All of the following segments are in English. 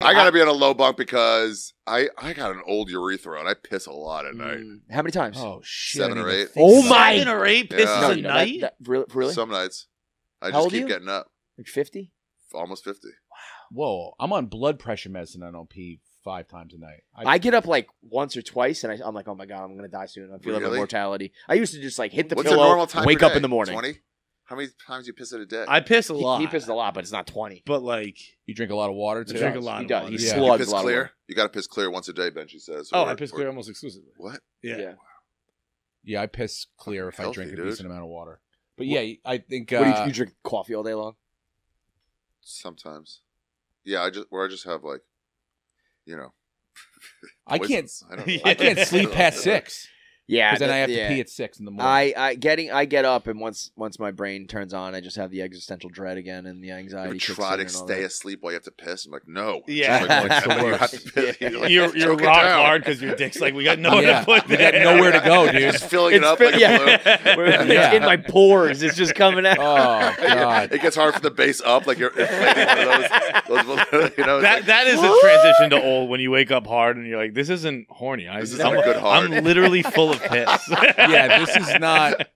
I got to be on a low bunk because I got an old urethra and I piss a lot at night. How many times? Oh shit! 7 or 8. Oh my! 7 or 8 pisses Yeah. a night. Really? Some nights. I How just old are keep you? getting up. Like 50? Almost 50. Whoa! I'm on blood pressure medicine. I don't pee 5 times a night. I get up like once or twice, and I'm like, oh my god, I'm gonna die soon. I feel like Really? mortality. I used to just like hit the What's pillow, a normal time wake per up day? in the morning. 20? How many times do you piss in a day? I piss a lot. He pisses a lot, but it's not 20. But like, You drink a lot of water too. I drink a lot. He of does. water. He Yeah. you slugs piss a lot of clear? water. You got to piss clear once a day, Benji says. Oh, Or- I piss or- clear almost exclusively. What? Yeah. Yeah, I piss clear if I Healthy, drink a dude. decent amount of water. But yeah, I think. What do you drink coffee all day long? Sometimes. Yeah, I just have like, I can't. poisons. I don't know. I can't sleep past 6 Yeah, because then I have yeah. to pee at 6 in the morning. I get up, and once my brain turns on, I just have the existential dread again and the You anxiety. ever kicks try in to and all stay that. asleep while you have to piss? I'm like, no. Yeah. It's like, It's the you worst. have to piss. Yeah. Like, You're choke it rock down. hard because your dick's like, we got nowhere Yeah. to put We this. got nowhere to go, dude. Just filling it up like a balloon. It's Yeah. in my pores. It's just coming out. Oh god. It gets hard from the base up, like you're inflating one of those it's like, That is a transition to old when you wake up hard and you're like, this isn't horny. This isn't a good hard. I'm literally full of piss. Yeah, this is not.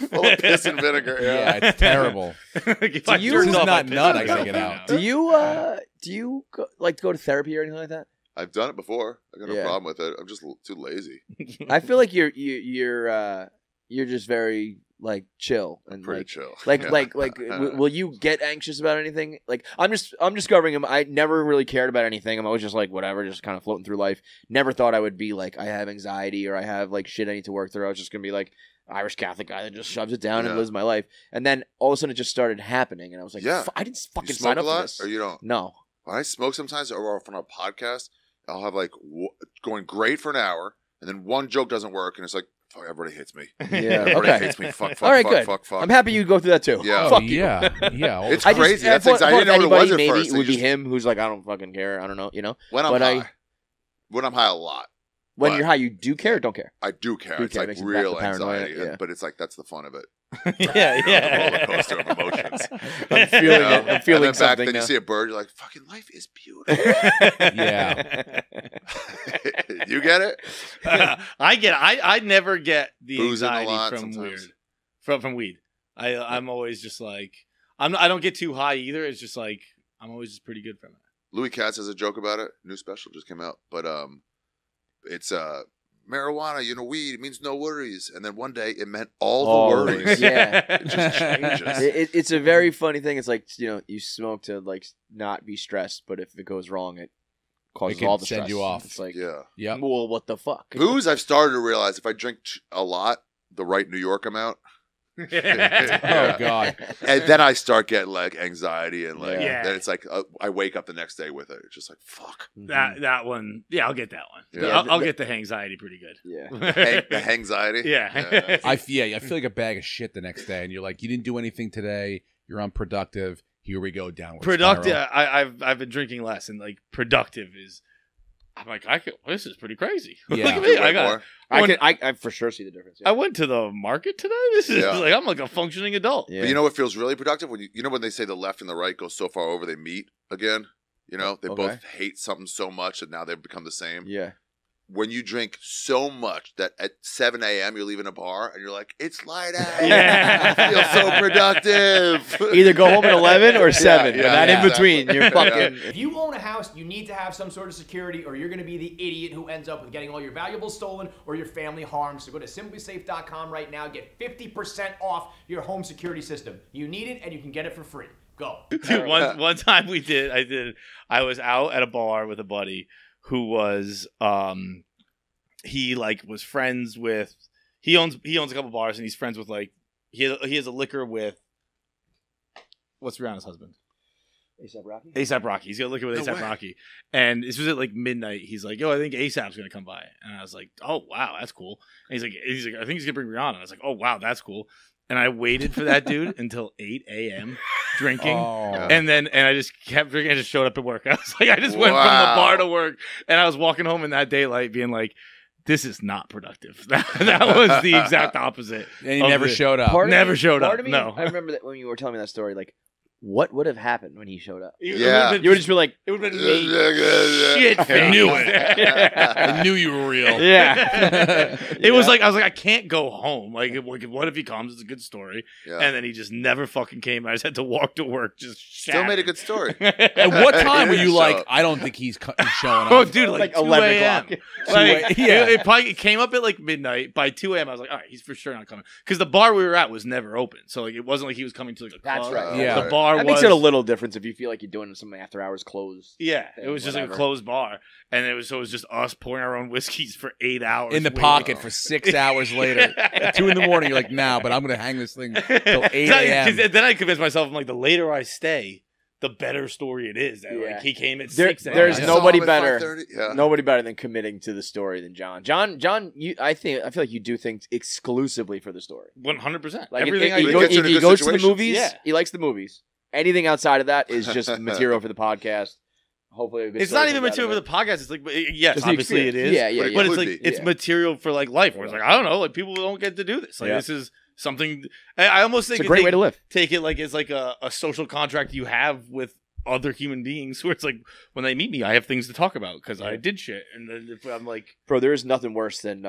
full of piss and vinegar. Yeah, it's terrible. If Do I you- jerked This is off, not I'd piss nut, I myself gotta get right out. now. Do you like to go to therapy or anything like that? I've done it before. I got no Yeah. problem with it. I'm just too lazy. I feel like you're just very like chill and Pretty like chill. like Yeah. like will you get anxious about anything? Like I'm discovering him. I never really cared about anything. I'm always just like whatever, just kind of floating through life. Never thought I would be like I have anxiety or I have like shit I need to work through. I was just gonna be like Irish Catholic guy that just shoves it down and Yeah. lives my life. And then all of a sudden it just started happening, and I was like, Yeah. I didn't You fucking smoke sign a up lot, for this. or you don't? No. When I smoke sometimes, or on a podcast, I'll have like going great for an hour, and then one joke doesn't work, and it's like, fuck, everybody hates me. Yeah. Everybody Okay. hates me. Fuck, All right, fuck, good. fuck, fuck. I'm happy you go through that too. Yeah. Fuck you. Yeah. Yeah. It's I just- crazy. That's I thought- exactly. I thought didn't know what it was anybody, at maybe first. it would They be just- him who's like, I don't fucking care. I don't know, you know. When I'm but high. When I'm high a lot. When But- you're high, you do care or don't care? I do care. Do It's care, like makes it real back to paranoia, anxiety, yeah. but it's like that's the fun of it. Yeah, The yeah. roller coaster of emotions. I'm feeling You know? it. I'm feeling and then something then now. you see a bird, you're like, fucking life is beautiful. Yeah. You get it? I get it. I never get the Boozing a anxiety lot from sometimes. weird from weed. I'm always just like I don't get too high either. It's just like I'm always just pretty good from it. Louis Katz has a joke about it. New special just came out, but it's marijuana. Weed. It means no worries. And then one day it meant all the worries. Yeah. It just changes. It's a very funny thing. It's like, you smoke to like not be stressed, but if it goes wrong, it causes can all the send stress. you off. It's like, Yeah. Yep. well, what the fuck? Booze, I've started to realize if I drink a lot, the right New York amount, Oh god. and then I start getting like anxiety and like Yeah. then it's like I wake up the next day with it. It's just like fuck. That one, yeah, I'll get that one. Yeah. I'll get the anxiety pretty good. Yeah. The anxiety. Yeah. I feel like a bag of shit the next day, and you're like, you didn't do anything today. You're unproductive. Here we go downward. Productive. spiral. I've been drinking less, and like productive is. I'm like this is pretty crazy. Yeah. Look at me. Way more. I for sure see the difference. I went to the market today. This is Yeah. like I'm like a functioning adult. Yeah. But you know what feels really productive when when they say the left and the right go so far over they meet again. They Okay. both hate something so much that now they've become the same. Yeah. When you drink so much that at 7 a.m. you're leaving a bar and you're like, it's light out. Yeah. I feel so productive. Either go home at 11 or 7. yeah, but not yeah. in between. You're Yeah. fucking. If you own a house, you need to have some sort of security or you're going to be the idiot who ends up with getting all your valuables stolen or your family harmed. So go to simplysafe.com right now. Get 50% off your home security system. You need it and you can get it for free. Go. Dude, one time I was out at a bar with a buddy who was he like was friends with he owns a couple bars and he's friends with like he has a liquor with what's Rihanna's husband? A$AP Rocky? A$AP Rocky. He's got a liquor with No A$AP way. Rocky. And this was at like midnight. He's like, yo, I think A$AP's gonna come by. And I was like, oh wow, that's cool. And he's like, I think he's gonna bring Rihanna. And I was like, oh wow, that's cool. And I waited for that dude until 8 a.m. drinking. Oh. And I just kept drinking. I just showed up at work. I was like, I just went from the Wow. bar to work, and I was walking home in that daylight, being like, "This is not productive." That was the exact opposite. And he of never the- showed up. Never showed part up, of me, no. I remember that when you were telling me that story, like, what would have happened when he showed up? Yeah. You would just be like, it would have been shit. I knew it. I knew you were real. yeah. It was like I was like, I can't go home. Like, what if he comes? It's a good story. Yeah. And then he just never fucking came. I just had to walk to work. Just Still made a good story. At what time were you So- like, I don't think he's showing up? Oh, dude, like 2 11 a.m. o'clock. Like, Yeah. it probably came up at like midnight. By 2 a.m., I was like, all right, he's for sure not coming. Because the bar we were at was never open. So like, it wasn't like he was coming to like a That's club. right. Yeah. The bar That was. makes it a little difference if you feel like you're doing some after hours closed. Yeah, it was just like a Whatever. closed bar, and it was just us pouring our own whiskeys for 8 hours In the waiting. pocket for 6 hours later. At 2 a.m, you're like, nah, but I'm going to hang this thing till 8 a.m. Then I convinced myself, I'm like, the later I stay, the better story it is. That Yeah. like he came at There- 6 a.m. there's I no- saw nobody him at better. 5:30. Yeah. Nobody better than committing to the story than John. John, I feel like you do things exclusively for the story. 100%. Like Everything I he, He do. gets in a he good goes to the situation. movies. Yeah. He likes the movies. Anything outside of that is just material for the podcast. Hopefully, a good It's story not even comes out of material for it. the podcast. It's like, yes, Just the obviously it experience. is. Yeah, yeah, But yeah. But it's Could like be. it's Yeah. material for like life. Where it's like I don't know, like people don't get to do this. Like Yeah. this is something. I almost think It's a great way to live. Take it like it's like a social contract you have with other human beings. Where it's like when they meet me, I have things to talk about because I did shit, and then if I'm like, Bro, there is nothing worse than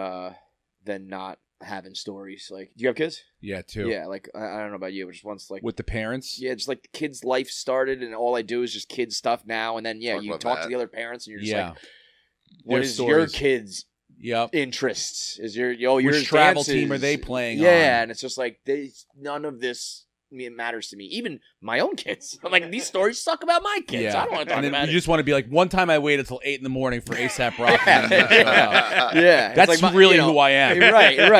not having stories. Like, do you have kids? Yeah, too. Yeah, like I don't know about you, but just once like With the parents? yeah, just like the kids' life started, and all I do is just kids stuff now, and then Talk you about talk to that. the other parents, and you're just Yeah. like, what Their is your stories. kids' Yep. interests? Is your yours Which travel dances? team are they playing Yeah, on? and it's just like none of this matters to me. Even my own kids. I'm like, these stories suck about my kids. Yeah. I don't want to talk And then about you it. just want to be like, one time I waited till 8 a.m. for ASAP Rocky. Yeah. Yeah, it's That's like my- really you know, who I am. Right, right.